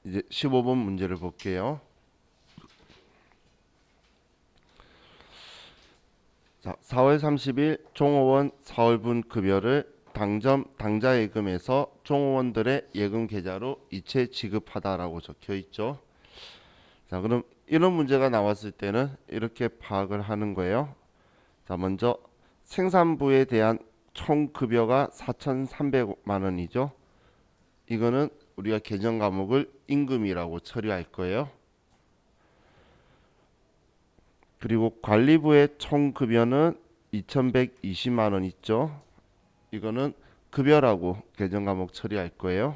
이제 15번 문제를 볼게요. 자, 4월 30일 종업원 4월분 급여를 당자 예금에서 종업원들의 예금 계좌로 이체 지급하다라고 적혀 있죠. 자, 그럼 이런 문제가 나왔을 때는 이렇게 파악을 하는 거예요. 자, 먼저 생산부에 대한 총 급여가 4,300만 원이죠. 이거는 우리가 계정 과목을 임금이라고 처리할 거예요. 그리고 관리부의 총 급여는 2,120만 원 있죠. 이거는 급여라고 계정 과목 처리할 거예요.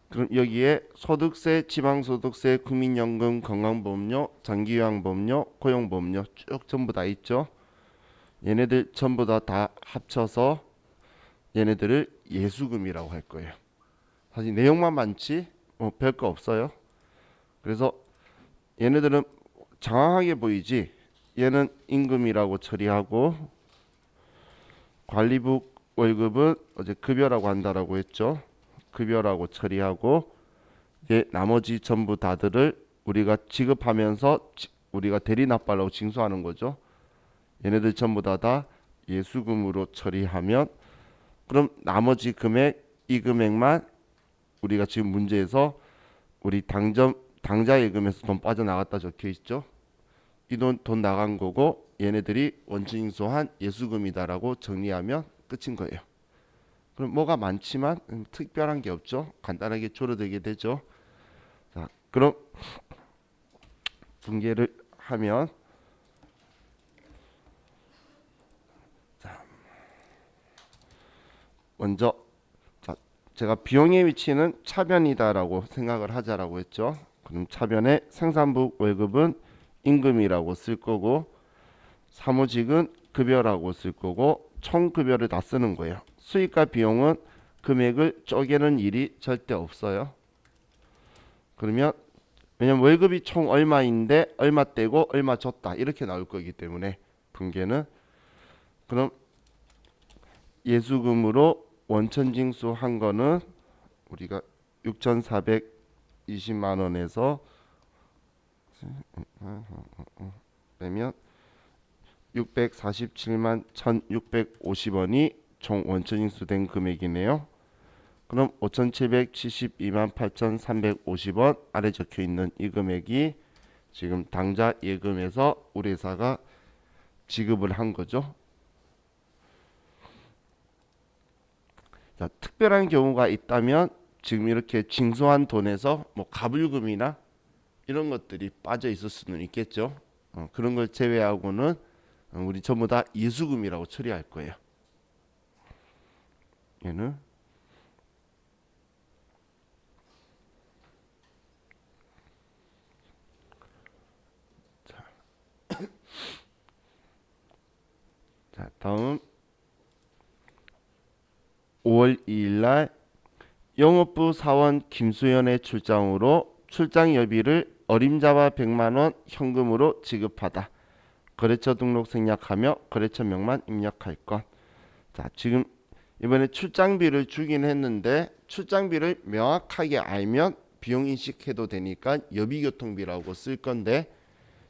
그럼 여기에 소득세, 지방소득세, 국민연금, 건강보험료, 장기요양보험료, 고용보험료 쭉 전부 다 있죠. 얘네들 전부 다 합쳐서 얘네들을 예수금이라고 할 거예요. 사실 내용만 많지 별거 없어요. 그래서 얘네들은 장황하게 보이지. 얘는 임금이라고 처리하고 관리부 월급은 어제 급여라고 한다라고 했죠. 급여라고 처리하고 얘 나머지 전부 다들을 우리가 지급하면서 우리가 대리납부라고 징수하는 거죠. 얘네들 전부 다 예수금으로 처리하면 그럼 나머지 금액 이 금액만 우리가 지금 문제에서 우리 당자 예금에서 돈 빠져나갔다 적혀 있죠. 이 돈 나간 거고 얘네들이 원천 징수한 예수금이다라고 정리하면 끝인 거예요. 그럼 뭐가 많지만 특별한 게 없죠. 간단하게 줄어들게 되죠. 자, 그럼 분개를 하면 자, 먼저 자, 제가 비용의 위치는 차변이다라고 생각을 하자라고 했죠. 그럼 차변에 생산부 월급은 임금이라고 쓸 거고 사무직은 급여라고 쓸 거고 총 급여를 다 쓰는 거예요. 수익과 비용은 금액을 쪼개는 일이 절대 없어요. 그러면 왜냐면 월급이 총 얼마인데 얼마 떼고 얼마 줬다 이렇게 나올 거기 때문에 분계는 그럼 예수금으로 원천징수한 거는 우리가 6,420만 원에서 빼면 647만 1,650원이 총 원천징수된 금액이네요. 그럼 5,772만 8,350원 아래 적혀 있는 이 금액이 지금 당자 예금에서 우리 회사가 지급을 한 거죠. 자, 특별한 경우가 있다면 지금 이렇게 징수한 돈에서 뭐 가불금이나 이런 것들이 빠져 있을 수는 있겠죠. 그런 걸 제외하고는 우리 전부 다 예수금이라고 처리할 거예요. 얘는 자, 다음 5월 2일 날 영업부 사원 김수연의 출장으로 출장 여비를 어림잡아 100만 원 현금으로 지급하다. 거래처 등록 생략하며 거래처명만 입력할 것. 자, 지금 이번에 출장비를 주긴 했는데 출장비를 명확하게 알면 비용 인식해도 되니까 여비교통비라고 쓸 건데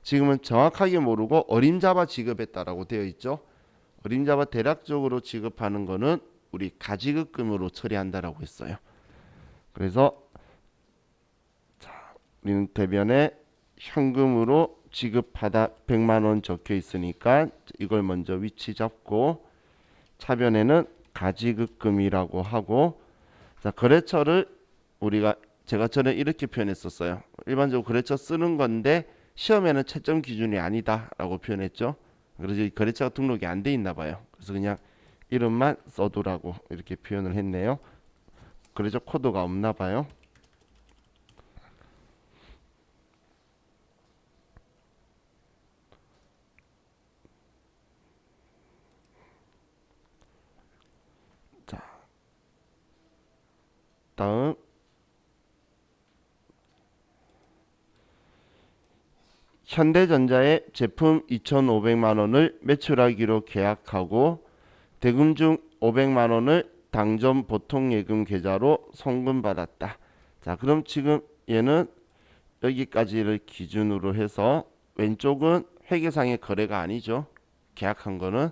지금은 정확하게 모르고 어림잡아 지급했다라고 되어 있죠. 어림잡아 대략적으로 지급하는 거는 우리 가지급금으로 처리한다라고 했어요. 그래서 자, 우리는 대변에 현금으로 지급하다 100만 원 적혀 있으니까 이걸 먼저 위치 잡고 차변에는 가지급금이라고 하고 자, 거래처를 우리가 제가 전에 이렇게 표현했었어요. 일반적으로 거래처 쓰는 건데 시험에는 채점 기준이 아니다라고 표현했죠. 그래서 이 거래처가 등록이 안 돼 있나 봐요. 그래서 그냥 이름만 써두라고 이렇게 표현을 했네요. 거래처 코드가 없나 봐요. 자, 다음 현대전자의 제품 2,500만 원을 매출하기로 계약하고 대금 중 500만 원을 당전 보통예금 계좌로 송금받았다. 자, 그럼 지금 얘는 여기까지를 기준으로 해서 왼쪽은 회계상의 거래가 아니죠. 계약한 거는.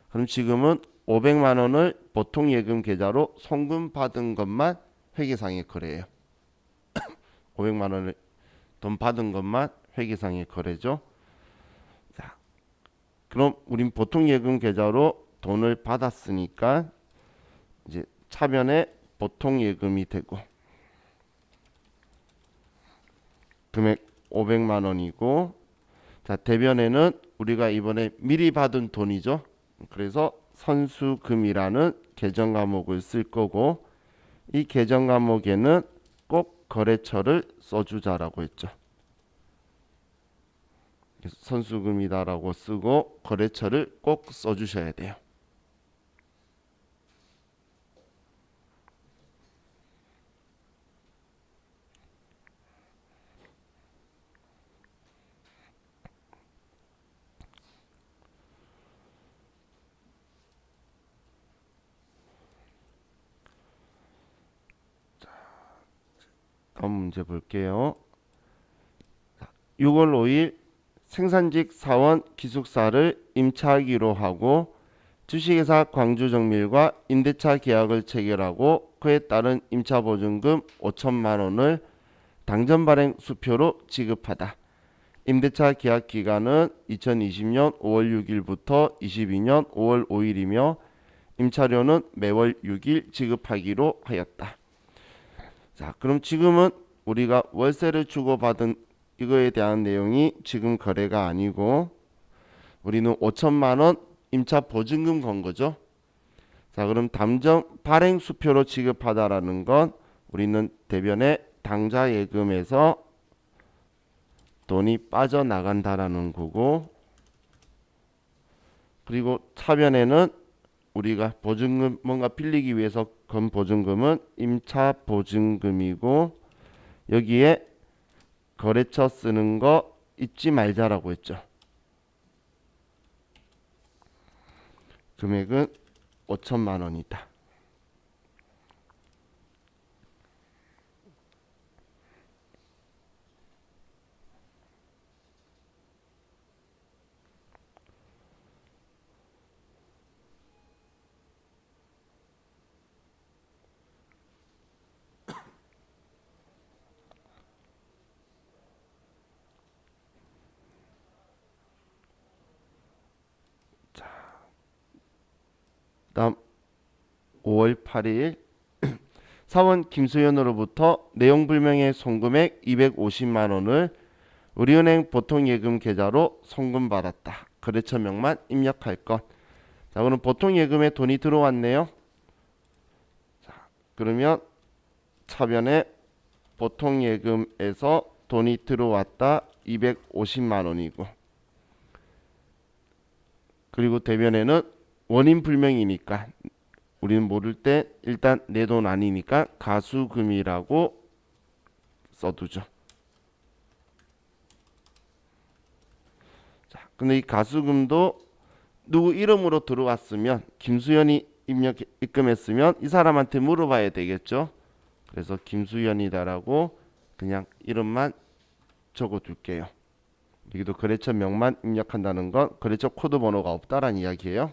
그럼 지금은 500만 원을 보통예금 계좌로 송금받은 것만 회계상의 거래예요. 500만 원을 돈 받은 것만 회계상의 거래죠. 자, 그럼 우린 보통예금 계좌로 돈을 받았으니까 이제 차변에 보통예금이 되고 금액 500만 원이고, 자, 대변에는 우리가 이번에 미리 받은 돈이죠. 그래서 선수금이라는 계정 과목을 쓸 거고, 이 계정 과목에는 꼭 거래처를 써주자라고 했죠. 선수금이다라고 쓰고 거래처를 꼭 써주셔야 돼요. 다음 문제 볼게요. 6월 5일 생산직 사원 기숙사를 임차하기로 하고 주식회사 광주정밀과 임대차 계약을 체결하고 그에 따른 임차보증금 5천만 원을 당전 발행 수표로 지급하다. 임대차 계약 기간은 2020년 5월 6일부터 22년 5월 5일이며 임차료는 매월 6일 지급하기로 하였다. 자, 그럼 지금은 우리가 월세를 주고받은 이거에 대한 내용이 지금 거래가 아니고 우리는 5천만 원 임차 보증금 건 거죠. 자, 그럼 담정 발행 수표로 지급하다라는 건 우리는 대변에 당좌 예금에서 돈이 빠져나간다라는 거고, 그리고 차변에는 우리가 보증금 뭔가 빌리기 위해서 건 보증금은 임차 보증금이고, 여기에 거래처 쓰는 거 잊지 말자라고 했죠. 금액은 5천만 원이다. 다음 5월 8일 사원 김수현으로부터 내용 불명의 송금액 250만 원을 우리은행 보통예금 계좌로 송금받았다. 거래처명만 입력할 것. 자, 그럼 보통예금에 돈이 들어왔네요. 자, 그러면 차변에 보통예금에서 돈이 들어왔다 250만 원이고, 그리고 대변에는 원인 불명이니까 우리는 모를 때 일단 내 돈 아니니까 가수금이라고 써두죠. 자, 근데 이 가수금도 누구 이름으로 들어왔으면 김수현이 입금했으면 이 사람한테 물어봐야 되겠죠. 그래서 김수현이다라고 그냥 이름만 적어둘게요. 여기도 거래처 명만 입력한다는 건 거래처 코드 번호가 없다라는 이야기예요.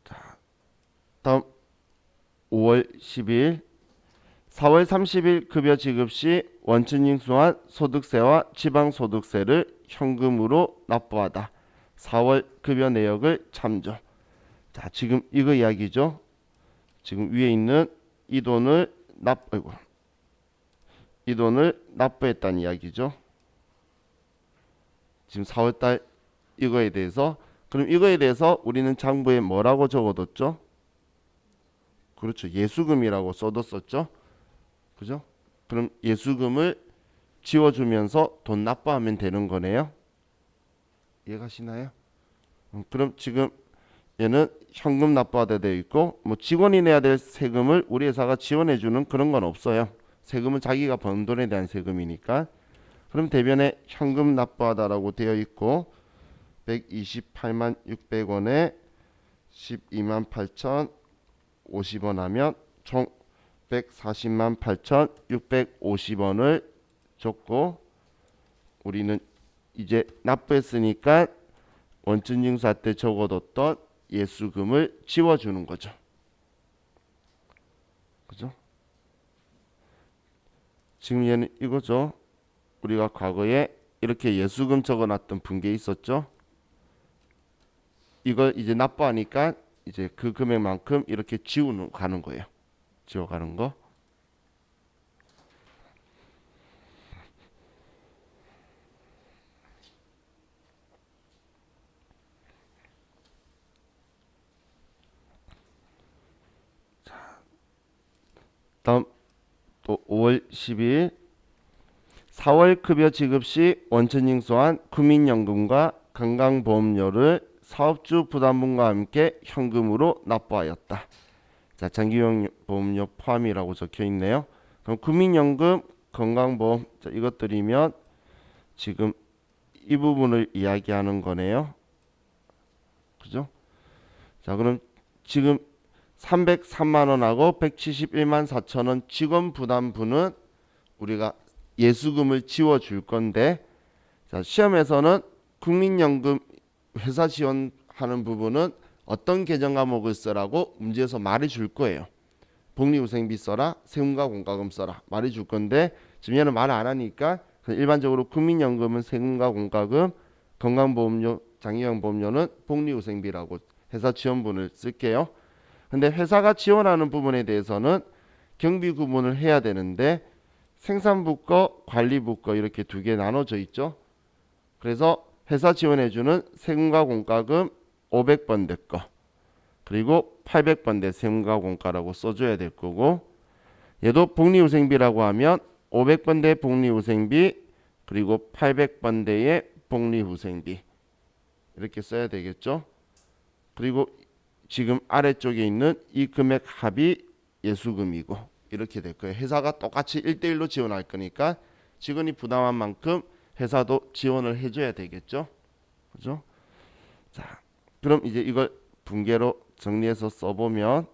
자, 다음 5월 10일 4월 30일 급여 지급 시 원천 징수한 소득세와 지방소득세를 현금으로 납부하다. 4월 급여 내역을 참조. 자, 지금 이거 이야기죠. 지금 위에 있는 이 돈을 이 돈을 납부했다는 이야기죠. 지금 4월달 이거에 대해서, 그럼 이거에 대해서 우리는 장부에 뭐라고 적어뒀죠? 그렇죠. 예수금이라고 써뒀었죠. 그죠? 그럼 예수금을 지워주면서 돈 납부하면 되는 거네요. 이해가시나요? 그럼 지금 얘는 현금 납부하다 되어 있고, 뭐 직원이 내야 될 세금을 우리 회사가 지원해주는 그런 건 없어요. 세금은 자기가 번 돈에 대한 세금이니까. 그럼 대변에 현금 납부하다라고 되어 있고, 128만 600원에 12만 8,050원 하면 총 140만 8,650원을 줬고, 우리는 이제 납부했으니까 원천징수할 때 적어뒀던 예수금을 지워주는 거죠. 그죠? 지금 얘는 이거죠. 우리가 과거에 이렇게 예수금 적어놨던 분계 있었죠. 이걸 이제 납부하니까 이제 그 금액만큼 이렇게 지우는 가는 거예요. 지워가는 거. 다음 또 5월 12일 4월 급여 지급 시 원천징수한 국민연금과 건강보험료를 사업주 부담분과 함께 현금으로 납부하였다. 자, 장기보험료 포함이라고 적혀 있네요. 그럼 국민연금, 건강보험, 자, 이것들이면 지금 이 부분을 이야기하는 거네요. 그죠? 자, 그럼 지금 303만 원하고 171만 4천 원 직원 부담분은 우리가 예수금을 지워 줄 건데, 자, 시험에서는 국민연금 회사 지원하는 부분은 어떤 계정 과목을 쓰라고 문제에서 말해 줄 거예요. 복리후생비 써라, 세금과 공과금 써라 말해 줄 건데, 지금 얘는 말 안 하니까 일반적으로 국민연금은 세금과 공과금, 건강보험료, 장기요양보험료는 복리후생비라고 회사 지원분을 쓸게요. 근데 회사가 지원하는 부분에 대해서는 경비 구분을 해야 되는데, 생산부 거, 관리부 거 이렇게 두 개 나눠져 있죠. 그래서 회사 지원해주는 세금과 공과금 500번대 거, 그리고 800번대 세금과 공과라고 써줘야 될 거고, 얘도 복리후생비라고 하면 500번대 복리후생비, 그리고 800번대의 복리후생비 이렇게 써야 되겠죠. 그리고 지금 아래쪽에 있는 이 금액 합이 예수금이고 이렇게 될 거예요. 회사가 똑같이 1대1로 지원할 거니까 직원이 부담한 만큼 회사도 지원을 해줘야 되겠죠. 그죠? 자, 그럼 이제 이걸 분계로 정리해서 써보면,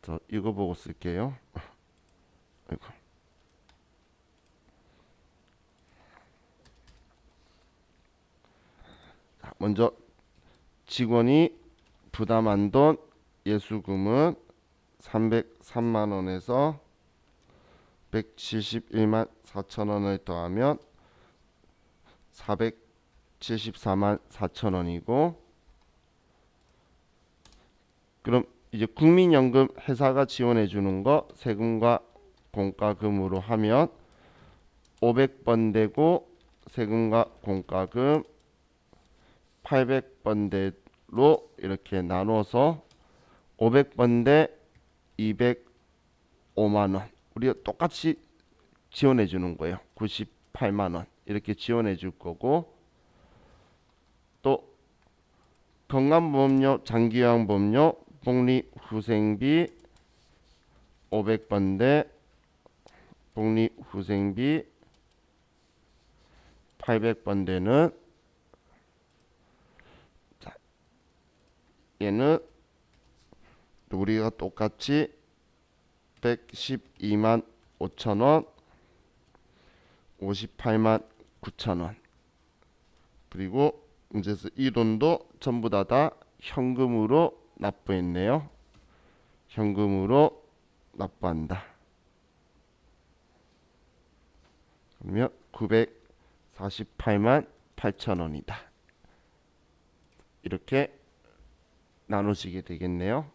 저 이거 보고 쓸게요. 아이고. 자, 먼저 직원이 부담한 돈 예수금은 303만 원에서 171만 4천 원을 더하면 474만 4천 원이고, 그럼 이제 국민연금 회사가 지원해 주는 거 세금과 공과금으로 하면 500번대고 세금과 공과금 800번대로 이렇게 나눠서 500번대 205만 원 우리가 똑같이 지원해 주는 거예요. 98만 원 이렇게 지원해 줄 거고, 또 건강보험료, 장기요양보험료, 복리후생비 500번대, 복리후생비 800번대는 얘는 우리가 똑같이 112만 5천 원, 58만 9천 원, 그리고 문제에서 이 돈도 전부 다 현금으로 납부했네요. 현금으로 납부한다. 그러면 948만 8천 원이다. 이렇게 나누시게 되겠네요.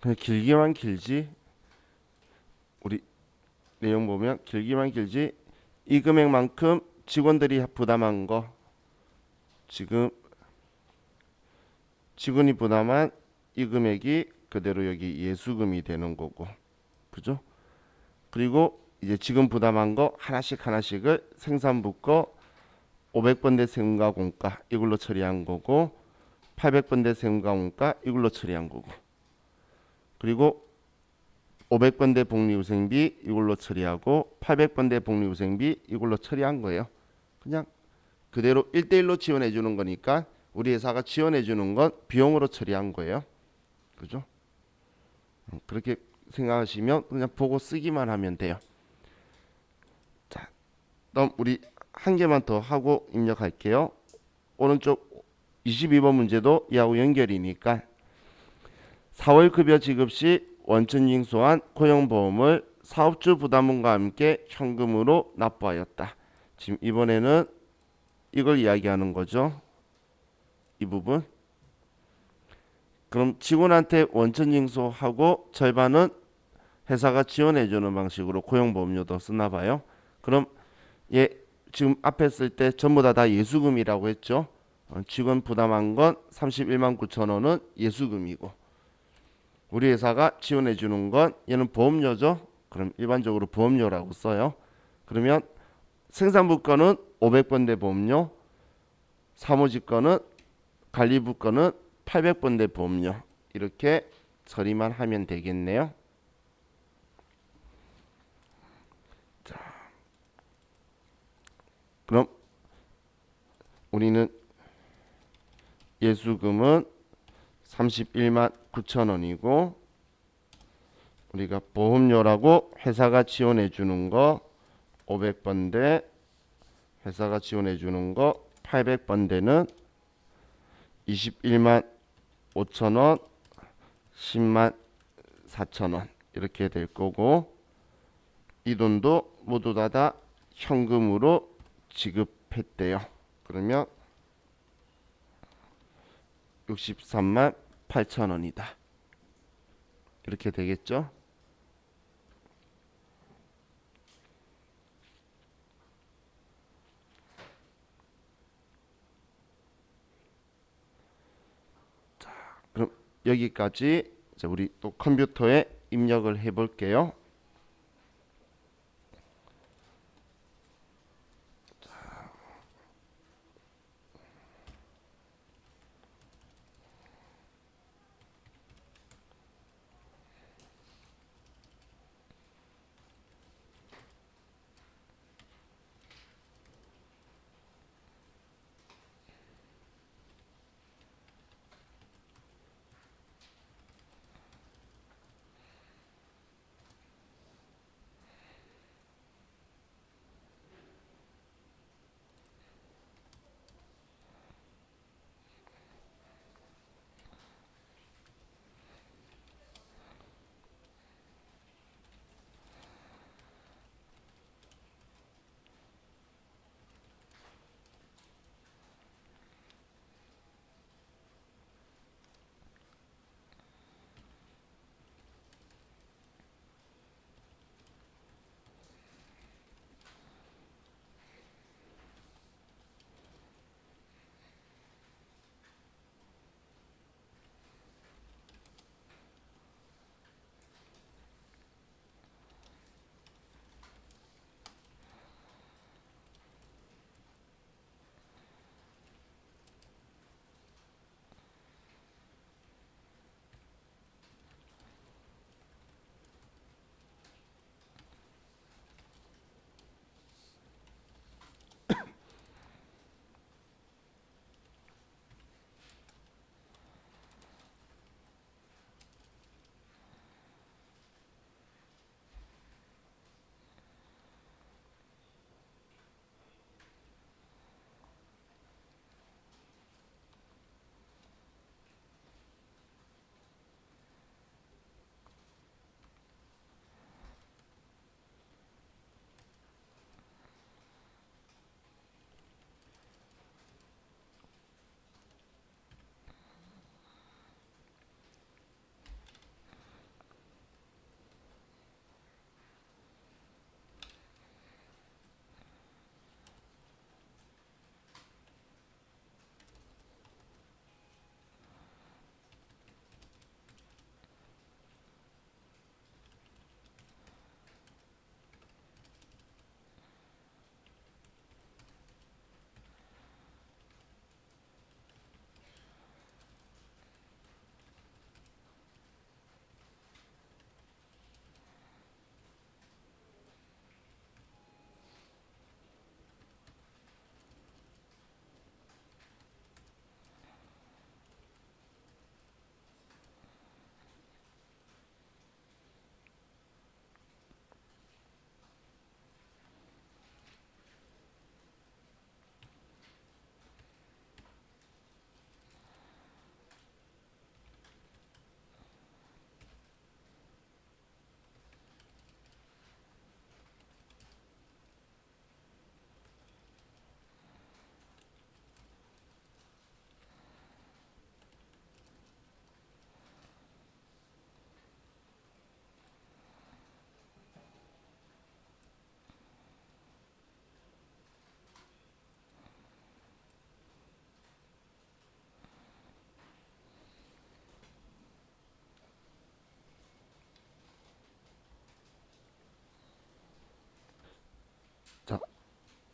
그냥 길기만 길지. 우리 내용 보면 길기만 길지. 이 금액만큼 직원들이 부담한 거 지금 직원이 부담한 이 금액이 그대로 여기 예수금이 되는 거고, 그죠? 그리고 이제 지금 부담한 거 하나씩 하나씩을 생산부 거 500번대 세금과 공가 이걸로 처리한 거고, 800번대 세금과 공가 이걸로 처리한 거고, 그리고 500번대 복리후생비 이걸로 처리하고 800번대 복리후생비 이걸로 처리한 거예요. 그냥 그대로 1대1로 지원해 주는 거니까 우리 회사가 지원해 주는 건 비용으로 처리한 거예요. 그죠? 그렇게 생각하시면 그냥 보고 쓰기만 하면 돼요. 자, 그럼 우리 한 개만 더 하고 입력할게요. 오른쪽 22번 문제도 이하고 연결이니까 4월 급여 지급 시 원천 징수한 고용보험을 사업주 부담금과 함께 현금으로 납부하였다. 지금 이번에는 이걸 이야기하는 거죠. 이 부분. 그럼 직원한테 원천 징수하고 절반은 회사가 지원해주는 방식으로 고용보험료도 쓰나 봐요. 그럼 얘 지금 앞에 쓸 때 전부 다 예수금이라고 했죠. 직원 부담한 건 31만 9천 원은 예수금이고, 우리 회사가 지원해 주는 건 얘는 보험료죠. 그럼 일반적으로 보험료라고 써요. 그러면 생산부 거는 500번대 보험료, 사무직 거는 관리부 거는 800번대 보험료, 이렇게 처리만 하면 되겠네요. 자, 그럼 우리는 예수금은 31만 9천 원이고, 우리가 보험료라고 회사가 지원해 주는 거 500번대, 회사가 지원해 주는 거 800번대는 21만 5천 원, 10만 4천 원 이렇게 될 거고, 이 돈도 모두 다 현금으로 지급했대요. 그러면 63만 8천 원이다. 이렇게 되겠죠? 그럼 여기까지 이제 우리 또 컴퓨터에 입력을 해 볼게요.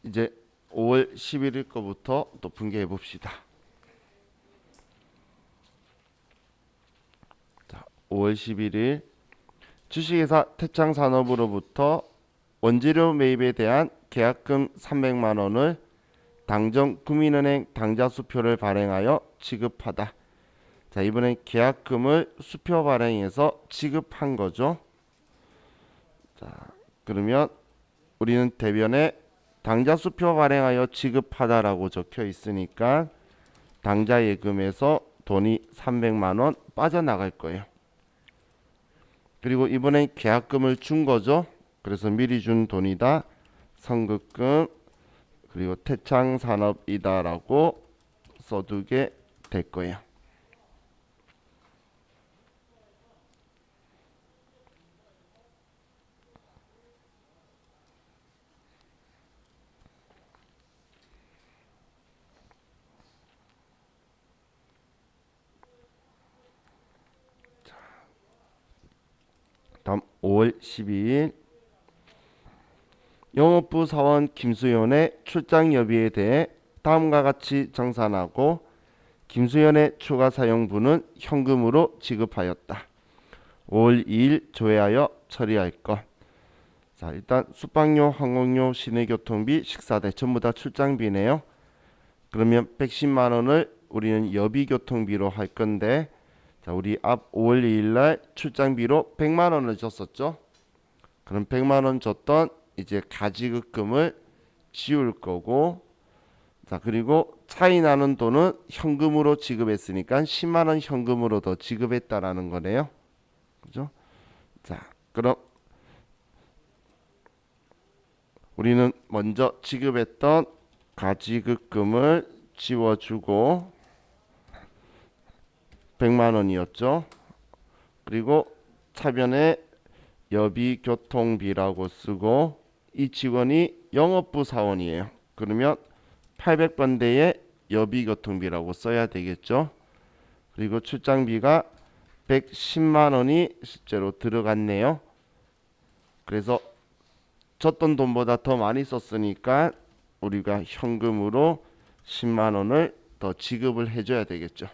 이제 5월 11일 거부터 또 분개해 봅시다. 자, 5월 11일 주식회사 태창산업으로부터 원재료 매입에 대한 계약금 300만 원을 당정 국민은행 당좌수표를 발행하여 지급하다. 자, 이번엔 계약금을 수표 발행해서 지급한 거죠. 자, 그러면 우리는 대변에 당좌수표 발행하여 지급하다라고 적혀 있으니까 당좌예금에서 돈이 300만 원 빠져나갈 거예요. 그리고 이번엔 계약금을 준 거죠. 그래서 미리 준 돈이다. 선급금 그리고 태창산업이다라고 써두게 될 거예요. 다음 5월 12일 영업부 사원 김수연의 출장 여비에 대해 다음과 같이 정산하고 김수연의 추가 사용분은 현금으로 지급하였다. 5월 2일 조회하여 처리할 것. 자, 일단 숙박료, 항공료, 시내교통비, 식사대 전부 다 출장비네요. 그러면 110만 원을 우리는 여비교통비로 할 건데, 자, 우리 앞 5월 2일 날 출장비로 100만 원을 줬었죠. 그럼 100만 원 줬던 이제 가지급금을 지울 거고, 자, 그리고 차이 나는 돈은 현금으로 지급했으니까 10만 원 현금으로 더 지급했다라는 거네요. 그죠? 자, 그럼 우리는 먼저 지급했던 가지급금을 지워주고 100만 원이었죠. 그리고 차변에 여비교통비라고 쓰고 이 직원이 영업부 사원이에요. 그러면 800번대에 여비교통비라고 써야 되겠죠. 그리고 출장비가 110만 원이 실제로 들어갔네요. 그래서 줬던 돈보다 더 많이 썼으니까 우리가 현금으로 10만 원을 더 지급을 해줘야 되겠죠.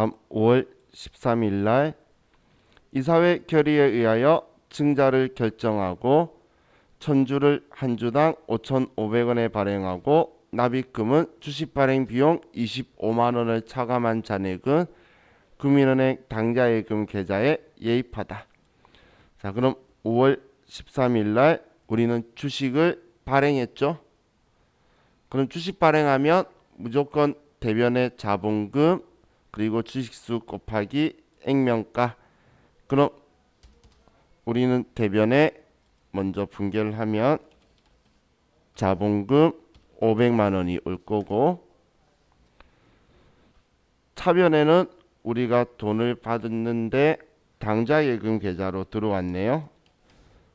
다음 5월 13일 날 이사회 결의에 의하여 증자를 결정하고 천주를 한 주당 5,500원에 발행하고 납입금은 주식 발행 비용 25만 원을 차감한 잔액은 국민은행 당좌예금 계좌에 예입하다. 자, 그럼 5월 13일 날 우리는 주식을 발행했죠. 그럼 주식 발행하면 무조건 대변의 자본금 그리고 주식수 곱하기 액면가. 그럼 우리는 대변에 먼저 분개를 하면 자본금 500만 원이 올 거고 차변에는 우리가 돈을 받았는데 당좌예금 계좌로 들어왔네요.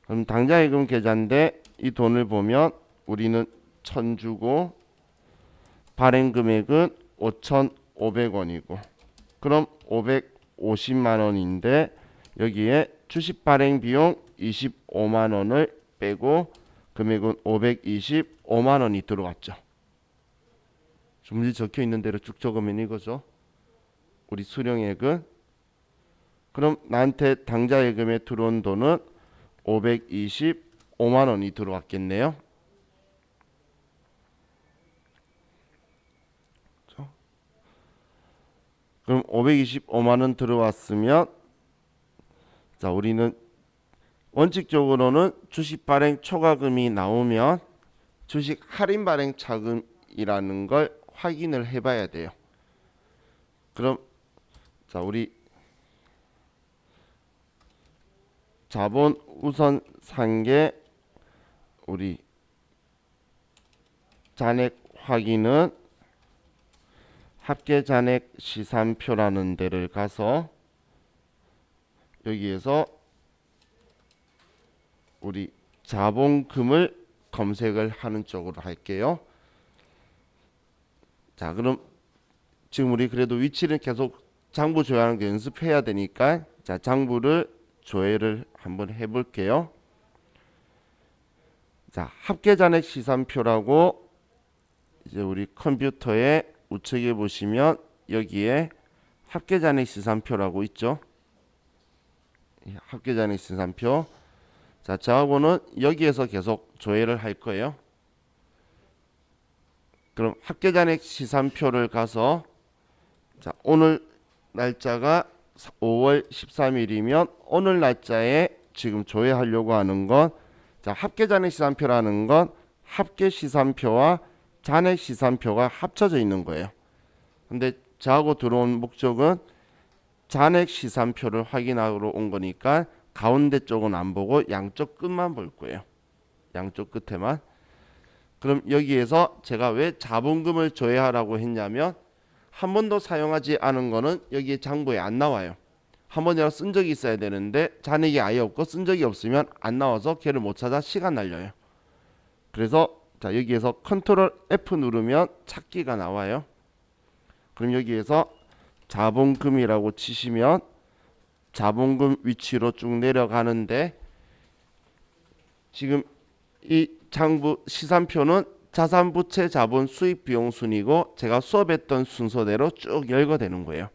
그럼 당좌예금 계좌인데 이 돈을 보면 우리는 1,000 주고 발행 금액은 5,500원이고 그럼 550만 원인데 여기에 주식 발행 비용 25만 원을 빼고 금액은 525만 원이 들어왔죠. 문제 적혀 있는 대로 쭉 적으면 이거죠. 우리 수령액은 그럼 나한테 당좌예금에 들어온 돈은 525만 원이 들어왔겠네요. 그럼 525만 원 들어왔으면 자, 우리는 원칙적으로는 주식 발행 초과금이 나오면 주식 할인 발행 차금이라는 걸 확인을 해봐야 돼요. 그럼 자, 우리 자본 우선 산게 우리 잔액 확인은 합계 잔액 시산표라는 데를 가서 여기에서 우리 자본금을 검색을 하는 쪽으로 할게요. 자, 그럼 지금 우리 그래도 위치는 계속 장부 조회하는 거 연습해야 되니까 자, 장부를 조회를 한번 해볼게요. 자, 합계 잔액 시산표라고 이제 우리 컴퓨터에 우측에 보시면 여기에 합계 잔액 시산표라고 있죠. 합계 잔액 시산표. 자, 저하고는 여기에서 계속 조회를 할 거예요. 그럼 합계 잔액 시산표를 가서 자, 오늘 날짜가 5월 13일이면 오늘 날짜에 지금 조회하려고 하는 건 자, 합계 잔액 시산표라는 건 합계 시산표와 잔액 시산표가 합쳐져 있는 거예요. 근데 저하고 들어온 목적은 잔액 시산표를 확인하러 온 거니까 가운데 쪽은 안 보고 양쪽 끝만 볼 거예요. 양쪽 끝에만. 그럼 여기에서 제가 왜 자본금을 조회하라고 했냐면 한 번도 사용하지 않은 거는 여기에 장부에 안 나와요. 한 번이라도 쓴 적이 있어야 되는데 잔액이 아예 없고 쓴 적이 없으면 안 나와서 걔를 못 찾아 시간 날려요. 그래서 자, 여기에서 컨트롤 F 누르면 찾기가 나와요. 그럼 여기에서 자본금이라고 치시면 자본금 위치로 쭉 내려가는데 지금 이 장부 시산표는 자산부채 자본 수익 비용 순이고 제가 수업했던 순서대로 쭉 열거 되는 거예요.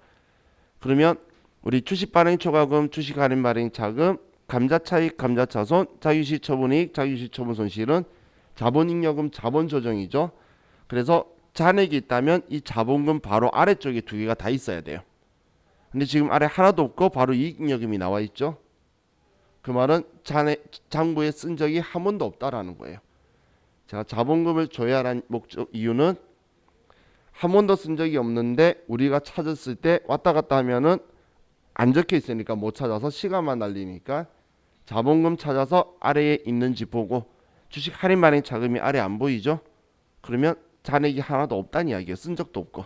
그러면 우리 주식 발행 초과금, 주식 할인 발행 자금, 감자차익, 감자차손, 자유시 처분이익, 자유시 처분 손실은 자본잉여금, 자본조정이죠. 그래서 잔액이 있다면 이 자본금 바로 아래쪽에 두 개가 다 있어야 돼요. 근데 지금 아래 하나도 없고 바로 이익잉여금이 나와 있죠. 그 말은 장부에 쓴 적이 한 번도 없다라는 거예요. 제가 자본금을 조회하라는 목적 이유는 한 번도 쓴 적이 없는데 우리가 찾았을 때 왔다 갔다 하면은 안 적혀 있으니까 못 찾아서 시간만 날리니까 자본금 찾아서 아래에 있는지 보고 주식 할인 발행 자금이 아래 안 보이죠? 그러면 잔액이 하나도 없다는 이야기예요. 쓴 적도 없고.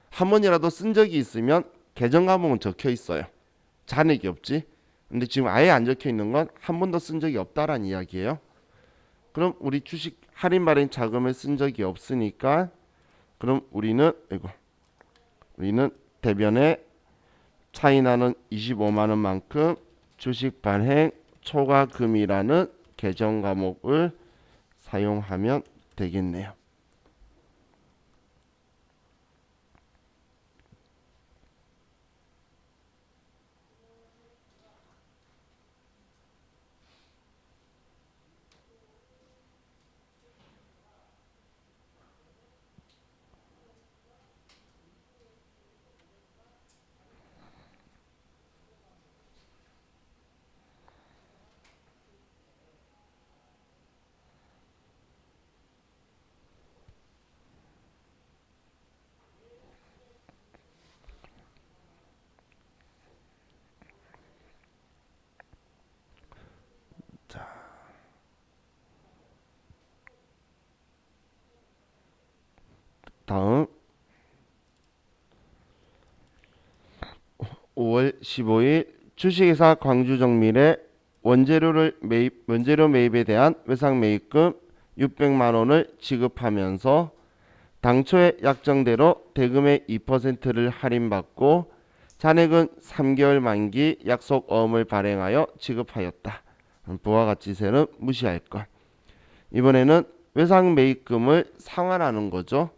한 번이라도 쓴 적이 있으면 계정 과목은 적혀 있어요. 잔액이 없지. 근데 지금 아예 안 적혀 있는 건 한 번도 쓴 적이 없다라는 이야기예요. 그럼 우리 주식 할인 발행 자금을 쓴 적이 없으니까 그럼 우리는 대변에 차이 나는 25만 원만큼 주식 발행 초과금이라는 계정 과목을 사용하면 되겠네요. 다음 5월 15일 주식회사 광주정밀의 원재료 매입에 대한 외상 매입금 600만 원을 지급하면서 당초의 약정대로 대금의 2%를 할인받고 잔액은 3개월 만기 약속 어음을 발행하여 지급하였다. 부가가치세는 무시할 것. 이번에는 외상 매입금을 상환하는 거죠.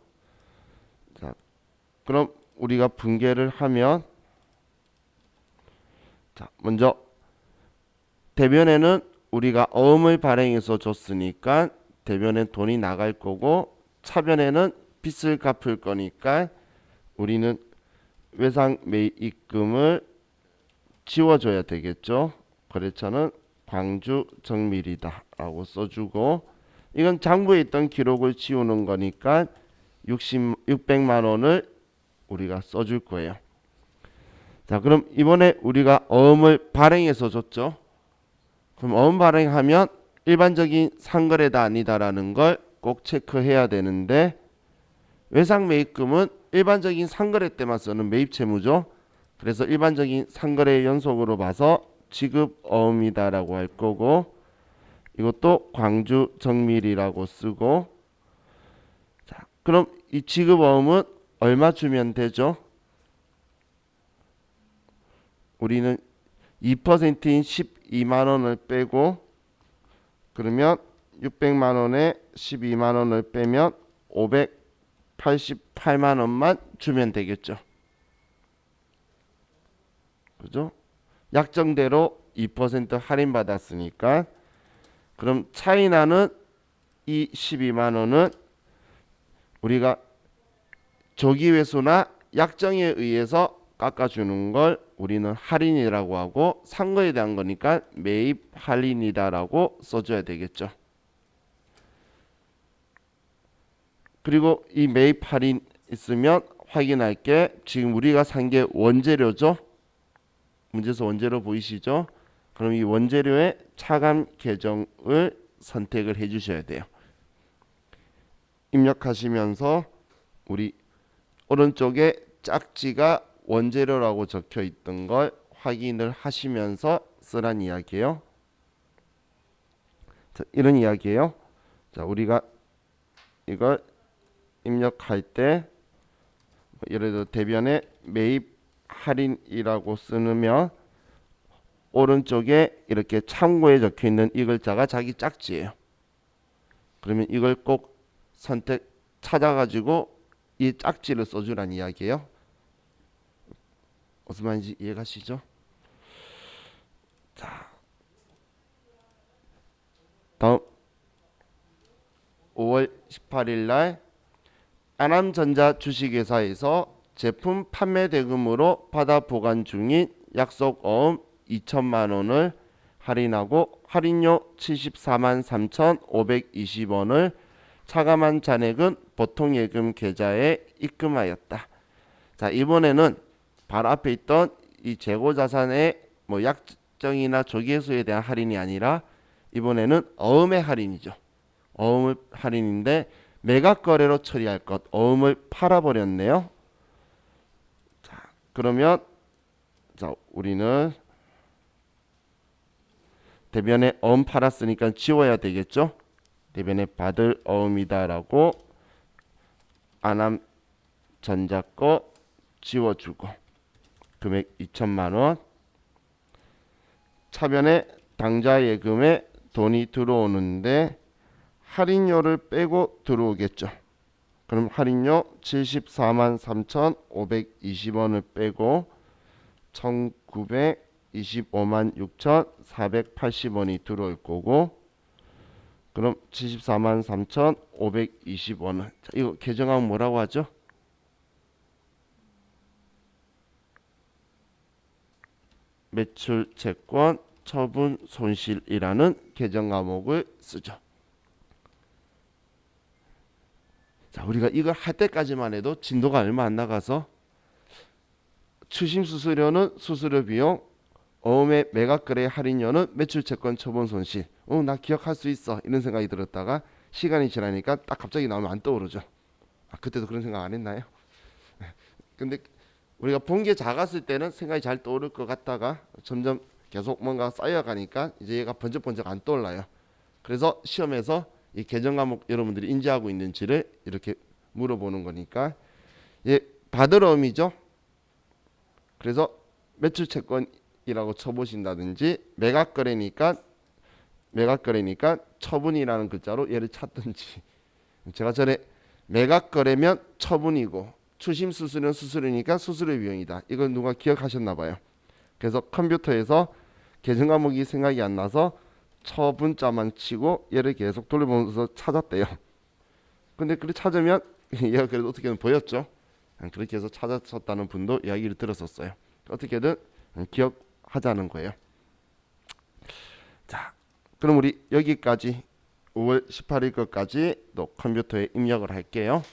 자, 그럼 우리가 분개를 하면 자, 먼저 대변에는 우리가 어음을 발행해서 줬으니까 대변에 돈이 나갈 거고 차변에는 빚을 갚을 거니까 우리는 외상 매입금을 지워줘야 되겠죠. 거래처는 광주 정밀이다 라고 써주고 이건 장부에 있던 기록을 지우는 거니까 600만 원을 우리가 써줄 거예요. 자, 그럼 이번에 우리가 어음을 발행해서 줬죠. 그럼 어음 발행하면 일반적인 상거래다 아니다라는 걸 꼭 체크해야 되는데, 외상 매입금은 일반적인 상거래 때만 쓰는 매입 채무죠. 그래서 일반적인 상거래 연속으로 봐서 지급 어음이다라고 할 거고, 이것도 광주 정밀이라고 쓰고. 자, 그럼 이 지급 어음은 얼마 주면 되죠? 우리는 2%인 12만 원을 빼고, 그러면 600만 원에 12만 원을 빼면 588만 원만 주면 되겠죠. 그죠? 약정대로 2% 할인 받았으니까. 그럼 차이 나는 이 12만 원은 우리가 조기회수나 약정에 의해서 깎아주는 걸 우리는 할인이라고 하고, 산 거에 대한 거니까 매입 할인이다라고 써줘야 되겠죠. 그리고 이 매입 할인 있으면 확인할 게, 지금 우리가 산 게 원재료죠. 문제에서 원재료 보이시죠? 그럼 이 원재료의 차감 계정을 선택을 해 주셔야 돼요. 입력하시면서 우리 오른쪽에 짝지가 원재료라고 적혀 있던 걸 확인을 하시면서 쓰란 이야기예요. 자, 이런 이야기예요. 자, 우리가 이걸 입력할 때 예를 들어 대변에 매입 할인이라고 쓰면 오른쪽에 이렇게 참고에 적혀 있는 이 글자가 자기 짝지예요. 그러면 이걸 꼭 찾아가지고 이 짝지를 써주란 이야기예요. 무슨 말인지 이해가시죠? 자, 다음 5월 18일 날 안암전자 주식회사에서 제품 판매 대금으로 받아 보관 중인 약속 어음 2천만 원을 할인하고 할인료 74만 3,520원을 차감한 잔액은 보통예금 계좌에 입금하였다. 자, 이번에는 바로 앞에 있던 이 재고자산의 뭐 약정이나 조기회수에 대한 할인이 아니라 이번에는 어음의 할인이죠. 어음의 할인인데 매각거래로 처리할 것, 어음을 팔아버렸네요. 자, 그러면 자, 우리는 대변에 어음 팔았으니까 지워야 되겠죠. 대변에 받을 어음이다라고 안암전자 거 지워주고, 금액 2천만 원. 차변에 당좌 예금에 돈이 들어오는데 할인료를 빼고 들어오겠죠. 그럼 할인료 74만 3,520원을 빼고 1,925만 6,480원이 들어올 거고, 그럼 74만 3,520원은 이거 계정하면 뭐라고 하죠? 매출 채권 처분 손실이라는 계정 과목을 쓰죠. 자, 우리가 이걸 할 때까지만 해도 진도가 얼마 안 나가서 추심 수수료는 수수료 비용, 어음의 매각거래 할인료는 매출 채권 처분 손실. 나 기억할 수 있어 이런 생각이 들었다가 시간이 지나니까 딱 갑자기 나오면 안 떠오르죠. 그때도 그런 생각 안 했나요? 근데 우리가 본 게 작았을 때는 생각이 잘 떠오를 것 같다가 점점 계속 뭔가 쌓여가니까 이제 얘가 번쩍번쩍 안 떠올라요. 그래서 시험에서 이 계정 과목 여러분들이 인지하고 있는지를 이렇게 물어보는 거니까, 얘 받을 어음이죠. 그래서 매출 채권이라고 쳐보신다든지, 매각거래니까 처분이라는 글자로 얘를 찾든지. 제가 전에 매각거래면 처분이고 추심 수수료는 수수료니까 수수료 비용이다, 이걸 누가 기억하셨나 봐요. 그래서 컴퓨터에서 계정 과목이 생각이 안 나서 처분자만 치고 얘를 계속 돌려보면서 찾았대요. 근데 그렇게 찾으면 얘가 그래도 어떻게든 보였죠. 그렇게 해서 찾았었다는 분도 이야기를 들었었어요. 어떻게든 기억하자는 거예요. 자, 그럼 우리 여기까지 5월 18일 것까지 또 컴퓨터에 입력을 할게요.